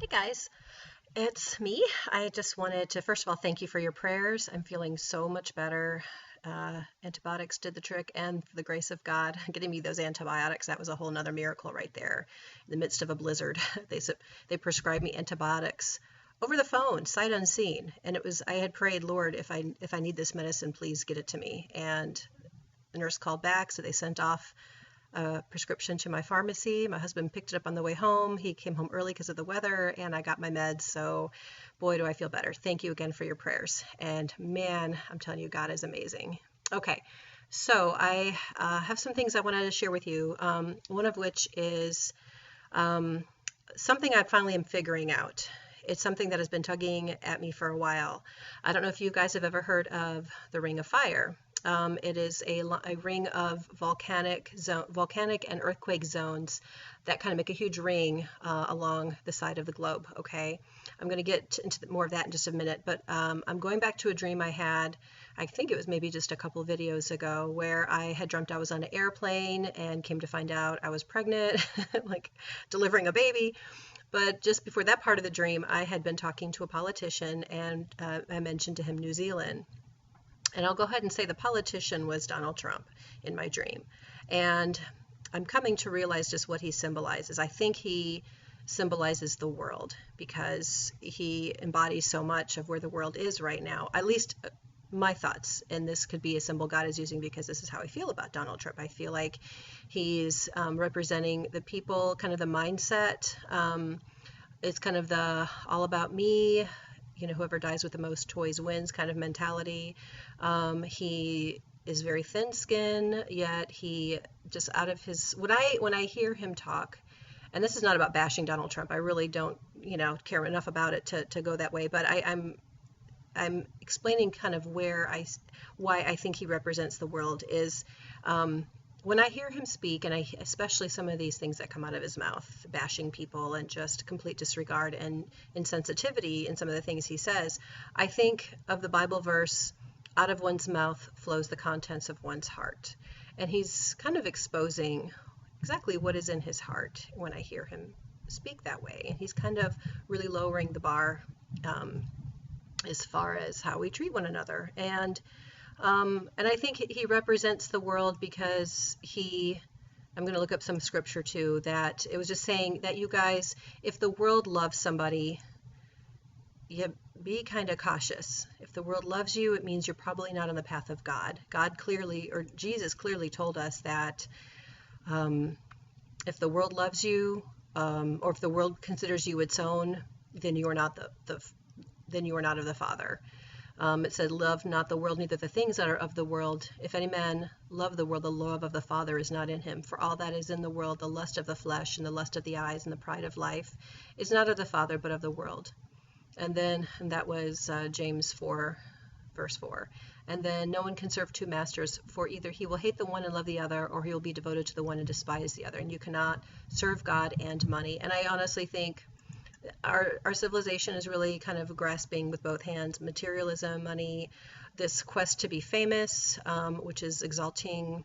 Hey guys, it's me. I just wanted to first of all thank you for your prayers. I'm feeling so much better. Antibiotics did the trick, and for the grace of God, getting me those antibiotics, that was a whole nother miracle right there. In the midst of a blizzard, they prescribed me antibiotics over the phone, sight unseen, and I had prayed, Lord, if I need this medicine, please get it to me. And the nurse called back, so they sent off a prescription to my pharmacy. My husband picked it up on the way home. He came home early because of the weather, and I got my meds. So, boy, do I feel better. Thank you again for your prayers. And man, I'm telling you, God is amazing. Okay, so I have some things I wanted to share with you. One of which is something I finally am figuring out. It's something that has been tugging at me for a while. I don't know if you guys have ever heard of the Ring of Fire. It is a ring of volcanic and earthquake zones that kind of make a huge ring along the side of the globe. Okay, I'm going to get into more of that in just a minute, but I'm going back to a dream I had. I think it was maybe just a couple videos ago, where I had dreamt I was on an airplane and came to find out I was pregnant, like delivering a baby. But just before that part of the dream, I had been talking to a politician, and I mentioned to him New Zealand. And I'll go ahead and say the politician was Donald Trump in my dream. And I'm coming to realize just what he symbolizes. I think he symbolizes the world, because he embodies so much of where the world is right now. At least my thoughts, and this could be a symbol God is using because this is how I feel about Donald Trump. I feel like he's representing the people, kind of the mindset. It's kind of the all about me, whoever dies with the most toys wins kind of mentality. He is very thin-skinned, yet he just out of his, when I hear him talk, and this is not about bashing Donald Trump, I really don't, care enough about it to go that way, but I'm explaining kind of why I think he represents the world is, when I hear him speak, and especially some of these things that come out of his mouth, bashing people and just complete disregard and insensitivity in some of the things he says, I think of the Bible verse, out of one's mouth flows the contents of one's heart. And he's kind of exposing exactly what is in his heart when I hear him speak that way. And he's kind of really lowering the bar as far as how we treat one another. And I think he represents the world because I'm going to look up some scripture too, that it was just saying that you guys, if the world loves somebody, you be kind of cautious. If the world loves you, it means you're probably not on the path of God. God clearly, or Jesus clearly told us that if the world loves you, or if the world considers you its own, then you are not then you are not of the Father. It said, love not the world, neither the things that are of the world. If any man love the world, the love of the Father is not in him. For all that is in the world, the lust of the flesh and the lust of the eyes and the pride of life, is not of the Father, but of the world. And that was James 4, verse 4. And then no one can serve two masters, for either he will hate the one and love the other, or he will be devoted to the one and despise the other. And you cannot serve God and money. And I honestly think our civilization is really kind of grasping with both hands materialism, money, this quest to be famous, which is exalting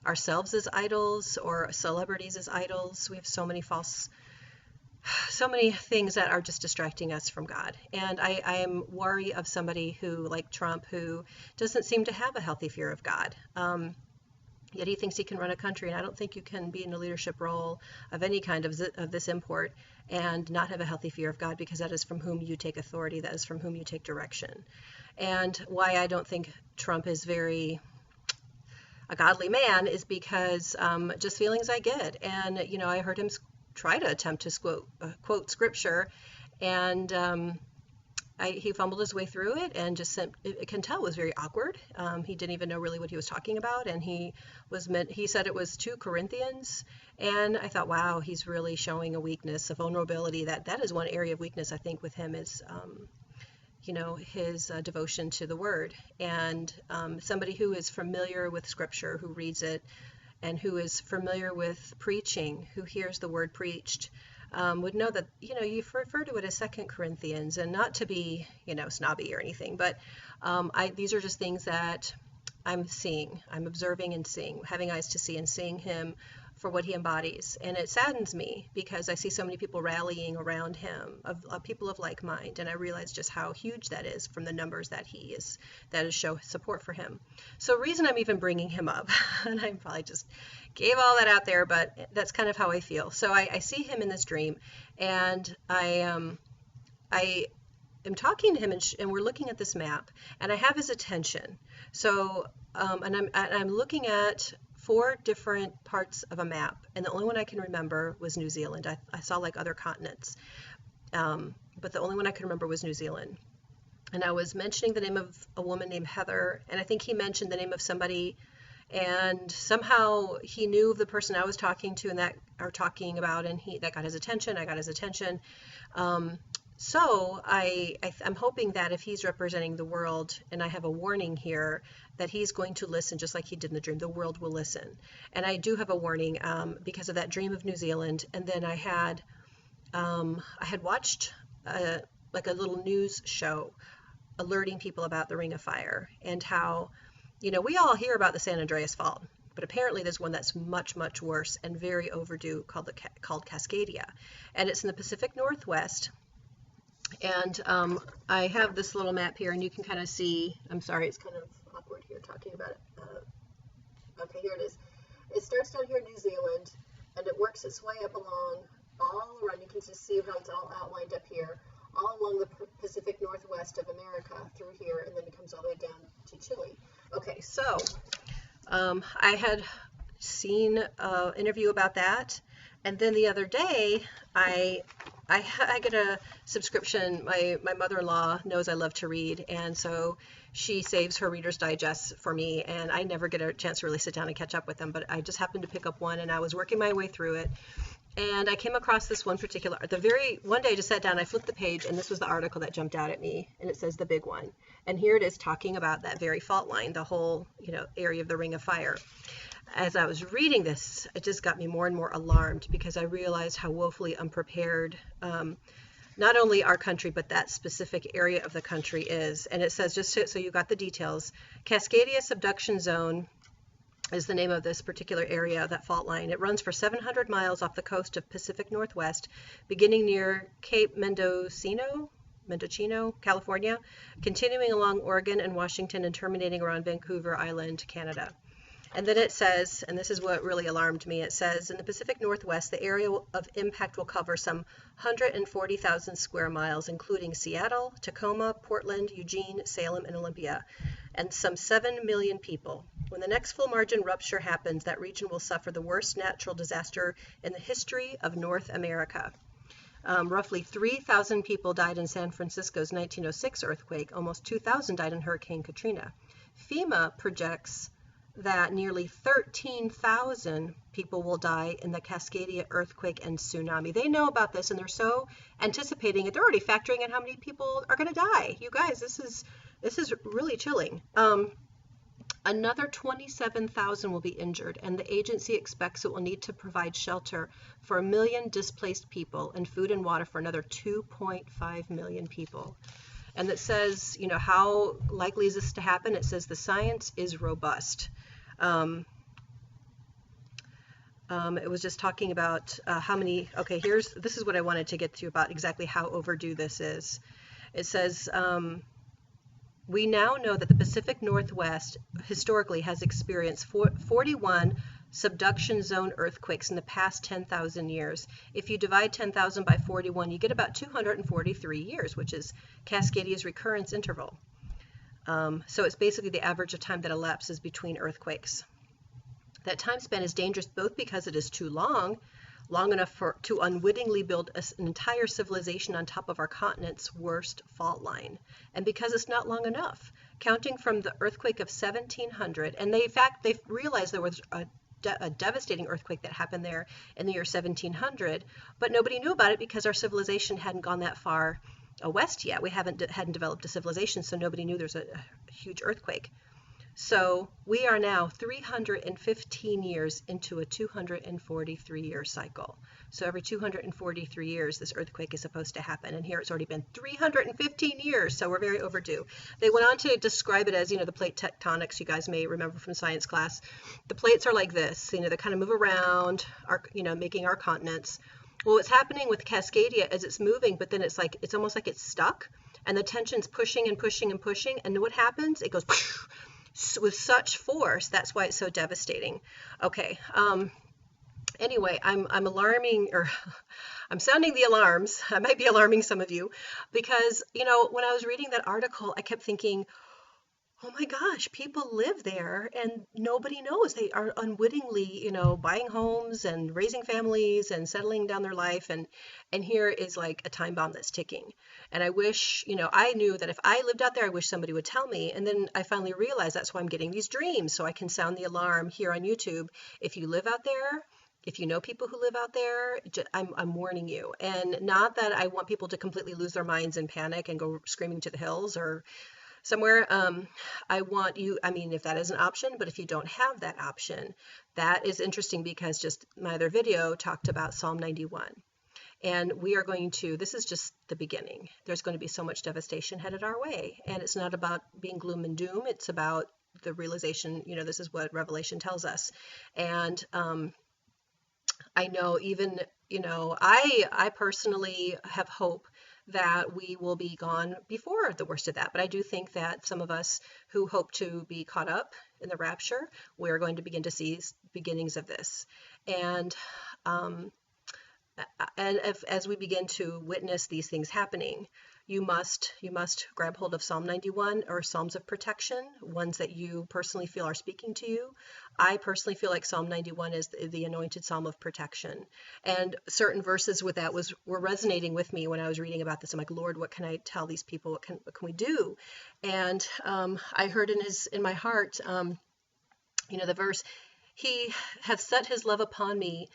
ourselves as idols or celebrities as idols. We have so many things that are just distracting us from God. And I am wary of somebody who, like Trump, who doesn't seem to have a healthy fear of God. Yet he thinks he can run a country, and I don't think you can be in a leadership role of any kind of this import and not have a healthy fear of God, because that is from whom you take authority, that is from whom you take direction. And why I don't think Trump is very a godly man is because just feelings I get. And, I heard him try to attempt to quote scripture, and he fumbled his way through it, and just it can tell it was very awkward. He didn't even know really what he was talking about, and he said it was 2 Corinthians, and I thought, wow, he's really showing a weakness, a vulnerability. That is one area of weakness I think with him is, his devotion to the Word, and somebody who is familiar with Scripture, who reads it, and who is familiar with preaching, who hears the Word preached, would know that, you refer to it as 2 Corinthians, and not to be, snobby or anything, but these are just things that I'm observing and seeing, having eyes to see and seeing him for what he embodies. And it saddens me because I see so many people rallying around him, of people of like mind, and I realize just how huge that is from the numbers that is show support for him. So reason I'm even bringing him up, and I probably just gave all that out there, but that's kind of how I feel. So I see him in this dream, and I am talking to him, and we're looking at this map, and I have his attention. So and I'm looking at 4 different parts of a map, and the only one I can remember was New Zealand. I saw like other continents, but the only one I can remember was New Zealand. And I was mentioning the name of a woman named Heather, and I think he mentioned the name of somebody, and somehow he knew of the person I was talking to and that are talking about, and that got his attention. I got his attention. So I'm hoping that if he's representing the world, and I have a warning here, that he's going to listen just like he did in the dream. The world will listen. And I do have a warning because of that dream of New Zealand. And then I had watched like a little news show alerting people about the Ring of Fire and how, we all hear about the San Andreas Fault, but apparently there's one that's much, much worse and very overdue called Cascadia. And it's in the Pacific Northwest. And I have this little map here, and you can kind of see, I'm sorry, it's kind of awkward here talking about it. Okay, here it is. It starts down here in New Zealand, and it works its way up along, all around. You can just see how it's all outlined up here, all along the Pacific Northwest of America through here, and then it comes all the way down to Chile. Okay, so I had seen an interview about that, and then the other day, I get a subscription. My mother-in-law knows I love to read, and so she saves her Reader's Digest for me, and I never get a chance to really sit down and catch up with them, but I just happened to pick up one, and I was working my way through it, and I came across this one particular, one day I just sat down, I flipped the page, and this was the article that jumped out at me, and it says the big one, and here it is talking about that very fault line, the whole, area of the Ring of Fire. As I was reading this, it just got me more and more alarmed because I realized how woefully unprepared not only our country, but that specific area of the country is. And it says, just so you got the details, Cascadia Subduction Zone is the name of this particular area, that fault line. It runs for 700 miles off the coast of Pacific Northwest, beginning near Cape Mendocino, California, continuing along Oregon and Washington, and terminating around Vancouver Island, Canada. And then it says, and this is what really alarmed me, it says, in the Pacific Northwest, the area of impact will cover some 140,000 square miles, including Seattle, Tacoma, Portland, Eugene, Salem, and Olympia, and some 7 million people. When the next full margin rupture happens, that region will suffer the worst natural disaster in the history of North America. Roughly 3,000 people died in San Francisco's 1906 earthquake. Almost 2,000 died in Hurricane Katrina. FEMA projects that nearly 13,000 people will die in the Cascadia earthquake and tsunami. They know about this, and they're so anticipating it. They're already factoring in how many people are going to die. You guys, this is really chilling. Another 27,000 will be injured, and the agency expects it will need to provide shelter for 1 million displaced people and food and water for another 2.5 million people. And it says, how likely is this to happen? It says the science is robust. It was just talking about how many, okay, this is what I wanted to get to about exactly how overdue this is. It says, we now know that the Pacific Northwest historically has experienced 41 subduction zone earthquakes in the past 10,000 years. If you divide 10,000 by 41, you get about 243 years, which is Cascadia's recurrence interval. So it's basically the average of time that elapses between earthquakes. That time span is dangerous both because it is too long enough to unwittingly build an entire civilization on top of our continent's worst fault line, and because it's not long enough. Counting from the earthquake of 1700, and they realized there was a devastating earthquake that happened there in the year 1700, but nobody knew about it because our civilization hadn't gone that far west yet. We hadn't developed a civilization, so nobody knew there's a huge earthquake. So we are now 315 years into a 243-year cycle. So every 243 years, this earthquake is supposed to happen. And here it's already been 315 years, so we're very overdue. They went on to describe it as, the plate tectonics, you guys may remember from science class. The plates are like this, they kind of move around, making our continents. Well, what's happening with Cascadia is it's moving, but then it's almost like it's stuck, and the tension's pushing and pushing and pushing, and what happens? It goes with such force. That's why it's so devastating. Okay. Anyway, I'm alarming, or I'm sounding the alarms. I might be alarming some of you because, when I was reading that article, I kept thinking, oh my gosh, people live there and nobody knows. They are unwittingly, buying homes and raising families and settling down their life. And here is like a time bomb that's ticking. And I wish, I knew that if I lived out there, I wish somebody would tell me. And then I finally realized that's why I'm getting these dreams, so I can sound the alarm here on YouTube. If you live out there, if you know people who live out there, I'm warning you. And not that I want people to completely lose their minds and panic and go screaming to the hills or somewhere. I want you, if that is an option, but if you don't have that option, that is interesting because just my other video talked about Psalm 91. And we are going to, this is just the beginning. There's going to be so much devastation headed our way. And it's not about being gloom and doom. It's about the realization, this is what Revelation tells us. And I know even, I personally have hope that we will be gone before the worst of that. But I do think that some of us who hope to be caught up in the rapture, we're going to begin to see beginnings of this. And as we begin to witness these things happening, you must grab hold of Psalm 91 or Psalms of protection, ones that you personally feel are speaking to you. I personally feel like Psalm 91 is the anointed Psalm of protection. And certain verses with that were resonating with me when I was reading about this. I'm like, Lord, what can I tell these people? What can we do? And I heard in my heart, the verse, He hath set His love upon me,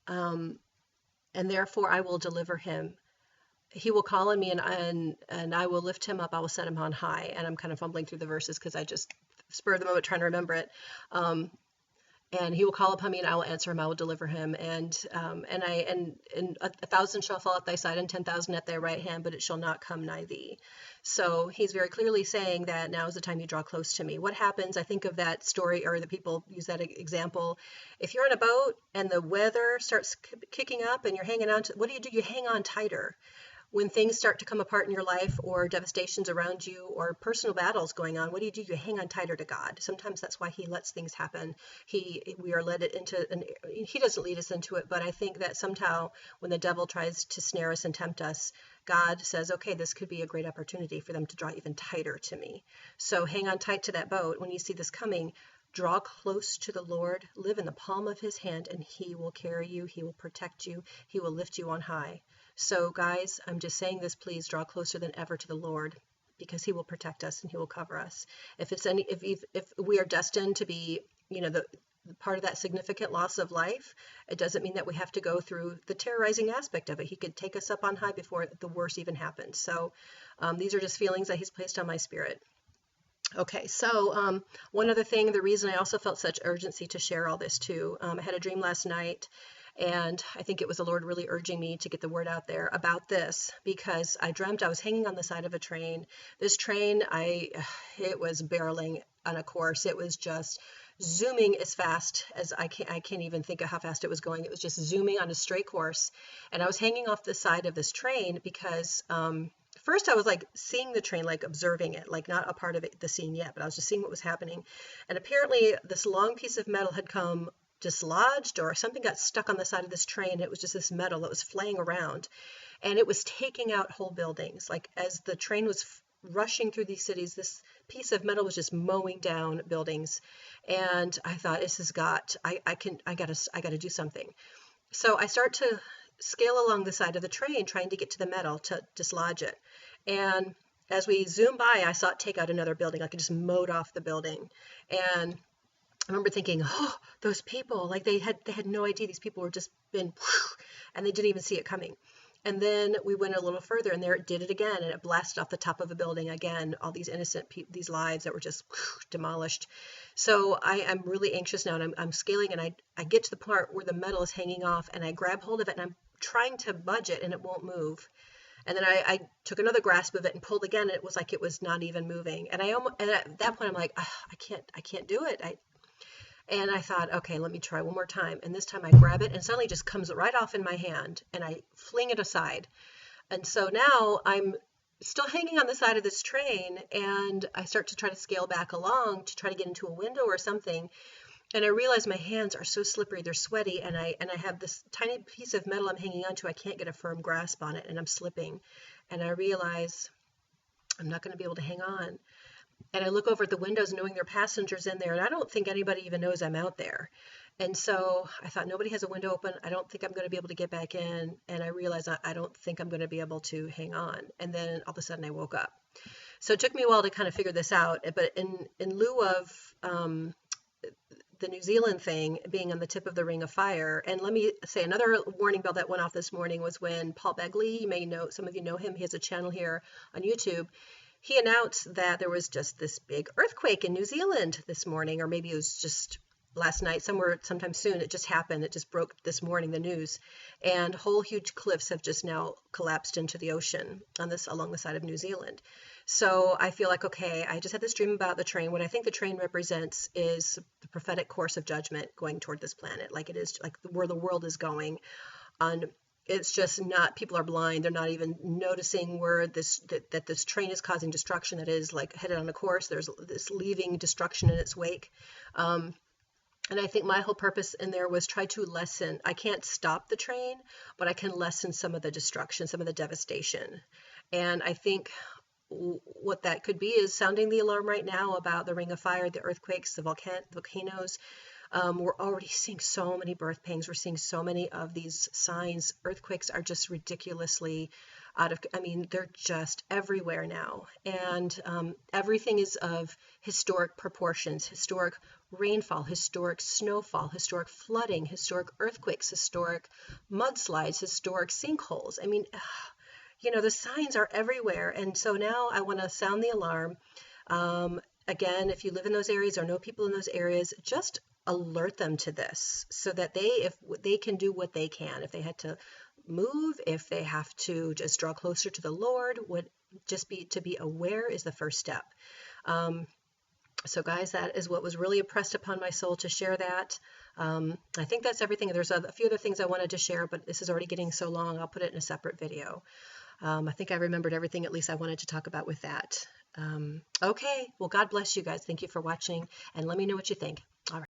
and therefore I will deliver him. He will call on me and I will lift him up. I will set him on high. And I'm kind of fumbling through the verses because I just spur of the moment trying to remember it. And he will call upon me and I will answer him. I will deliver him. And a thousand shall fall at thy side and 10,000 at thy right hand, but it shall not come nigh thee. So he's very clearly saying that now is the time you draw close to me. What happens? I think of that story, or the people use that example. If you're on a boat and the weather starts kicking up and you're hanging on to, what do? You hang on tighter. When things start to come apart in your life, or devastations around you, or personal battles going on, what do? You hang on tighter to God. Sometimes that's why He lets things happen. We are led into, He doesn't lead us into it, but I think that somehow when the devil tries to snare us and tempt us, God says, okay, this could be a great opportunity for them to draw even tighter to me. So hang on tight to that boat. When you see this coming, draw close to the Lord, live in the palm of His hand, and He will carry you. He will protect you. He will lift you on high. So guys, I'm just saying this, please draw closer than ever to the Lord, because He will protect us and He will cover us. If we are destined to be, the part of that significant loss of life, it doesn't mean that we have to go through the terrorizing aspect of it. He could take us up on high before the worst even happens. So these are just feelings that He's placed on my spirit. Okay, so one other thing, the reason I also felt such urgency to share all this too, I had a dream last night, and I think it was the Lord really urging me to get the word out there about this, because I dreamt I was hanging on the side of a train. This train, it was barreling on a course. It was just zooming as fast as I can't even think of how fast it was going. It was just zooming on a straight course, and I was hanging off the side of this train because first I was like seeing the train, like observing it, like not a part of it, the scene yet, but I was just seeing what was happening. And apparently this long piece of metal had come dislodged, or something got stuck on the side of this train. It was just this metal that was flaying around, and it was taking out whole buildings. Like as the train was rushing through these cities, this piece of metal was just mowing down buildings. And I thought, I gotta do something. So I start to scale along the side of the train, trying to get to the metal to dislodge it. And as we zoom by, I saw it take out another building. Like it just mowed off the building. And I remember thinking, oh, those people, like they had no idea. These people were just been, and they didn't even see it coming. And then we went a little further, and there it did it again, and it blasted off the top of a building again. All these innocent these lives that were just demolished. So I'm really anxious now, and I'm scaling, and I get to the part where the metal is hanging off, and I grab hold of it, and I'm trying to budge it, and it won't move. And then I took another grasp of it and pulled again, and it was like it was not even moving. And and at that point I'm like, I can't do it. And I thought, okay, let me try one more time. And this time I grab it, and suddenly it just comes right off in my hand, and I fling it aside. And so now I'm still hanging on the side of this train, and I start to try to scale back along to try to get into a window or something. And I realize my hands are so slippery, they're sweaty, and I have this tiny piece of metal I'm hanging onto. I can't get a firm grasp on it, and I'm slipping. And I realize I'm not going to be able to hang on. And I look over at the windows knowing there are passengers in there, and I don't think anybody even knows I'm out there. And so I thought, nobody has a window open. I don't think I'm going to be able to get back in. And I realized I don't think I'm going to be able to hang on. And then all of a sudden I woke up. So it took me a while to kind of figure this out. But in lieu of the New Zealand thing being on the tip of the ring of fire. And let me say, another warning bell that went off this morning was when Paul Begley, you may know, some of you know him, he has a channel here on YouTube. He announced that there was just this big earthquake in New Zealand this morning, or maybe it was just last night, sometime soon. It just happened. It just broke this morning, the news. And whole huge cliffs have just now collapsed into the ocean along the side of New Zealand. So I feel like, okay, I just had this dream about the train. What I think the train represents is the prophetic course of judgment going toward this planet, like it is, like where the world is going. It's just not, people are blind. They're not even noticing where that this train is causing destruction, that is like headed on a course. There's this leaving destruction in its wake. And I think my whole purpose in there was try to lessen. I can't stop the train, but I can lessen some of the destruction, some of the devastation. And I think what that could be is sounding the alarm right now about the ring of fire, the earthquakes, the volcanoes. We're already seeing so many birth pangs. We're seeing so many of these signs. Earthquakes are just ridiculously they're just everywhere now. And everything is of historic proportions, historic rainfall, historic snowfall, historic flooding, historic earthquakes, historic mudslides, historic sinkholes. The signs are everywhere. And so now I want to sound the alarm. Again, if you live in those areas or know people in those areas, just alert them to this so that if they can do what they can. If they had to move, if they have to just draw closer to the Lord, to be aware is the first step. So guys, that is what was really impressed upon my soul to share that. I think that's everything. There's a few other things I wanted to share, but this is already getting so long. I'll put it in a separate video. I think I remembered everything at least I wanted to talk about with that. Okay, well, God bless you guys. Thank you for watching, and let me know what you think. All right.